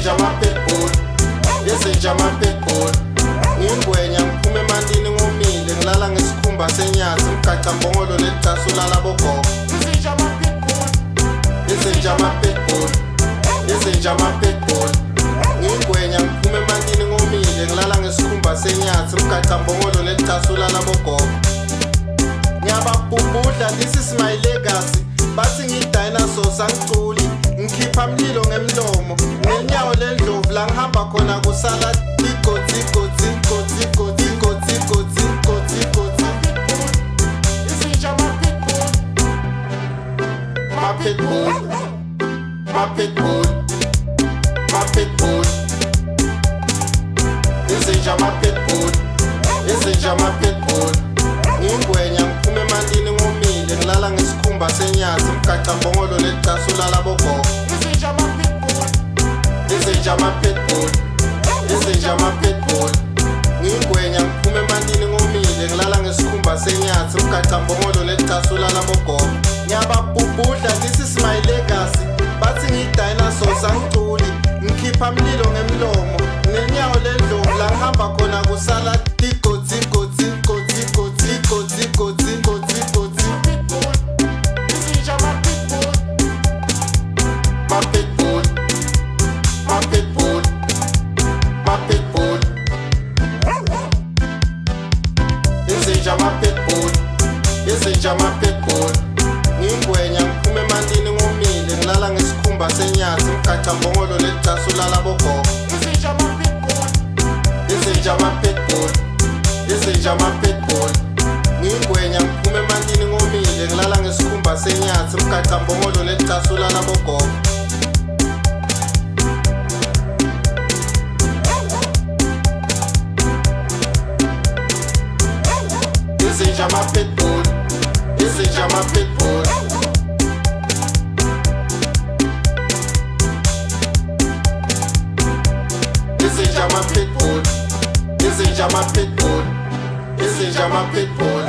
izinja ama-pitbull, izinja ama-pitbull. Ngingwenya ngiphume emantini ngomile, ngilala ngesikhumba senyathi, mgaca mbongolo nelijazi ulala bogogo. Izinja ama-pitbull, izinja ama-pitbull, izinja ama-pitbull. Ngingwenya ngiphume emantini ngomile, ngilala ngesikhumba senyathi, mgaca mbongolo nelijazi ulala bogogo. Ngiyababhubhudla, this is my legacy. Bathi ngi-dinosaurs angiculi, ngikhipha mlilo ngemlomo, ngenyawo lendlovu la ngihamba khona kusala igoti goti goti goti goti goti goti goti. Izinja ama-pitbull, ma-pitbull, ma-pitbull, ma-pitbull. Izinja ama-pitbull, izinja ama-pitbull. Ngingwenya ngiphume emantini ngomile, ngilala ngesikhumba senyathi, mgaca mbongolo nelijazi ulala bogogo. Izinja ama-pitbull, izinja ama-pitbull, izinja ama-pitbull. Ngingwenya ngiphume emantini ngomile, ngilala ngesikhumba senyathi, mgaca mbongolo nelijazi ulala bogogo. Ngiyababhubhudla, this is my legacy. Bathi ngi-dinosaurs angiculi, ngikhipha mlilo ngemlomo, ngenyawo lendlovu la ngihamba khona kusala igoti goti goti goti goti goti goti goti. Izinja ama-pitbull, ma-pitbull, ma-pitbull, ma-pitbull. Izinja ama-pitbull, izinja ama-pitbull. Ngingwenya ngiphume emantini ngomile, ngilala ngesikhumba senyathi, mgaca mbongolo nelijazi ulala bogogo. Izinja ama-pitbull, izinja ama-pitbull, izinja ama-pitbull. Ngingwenya ngiphume emantini ngomile, ngilala ngesikhumba senyathi, mgaca mbongolo nelijazi ulala bogogo. Izinja ama-pitbull, izinja ama-pitbull. Izinja ama-pitbull, izinja ama-pitbull, izinja ama-pitbull.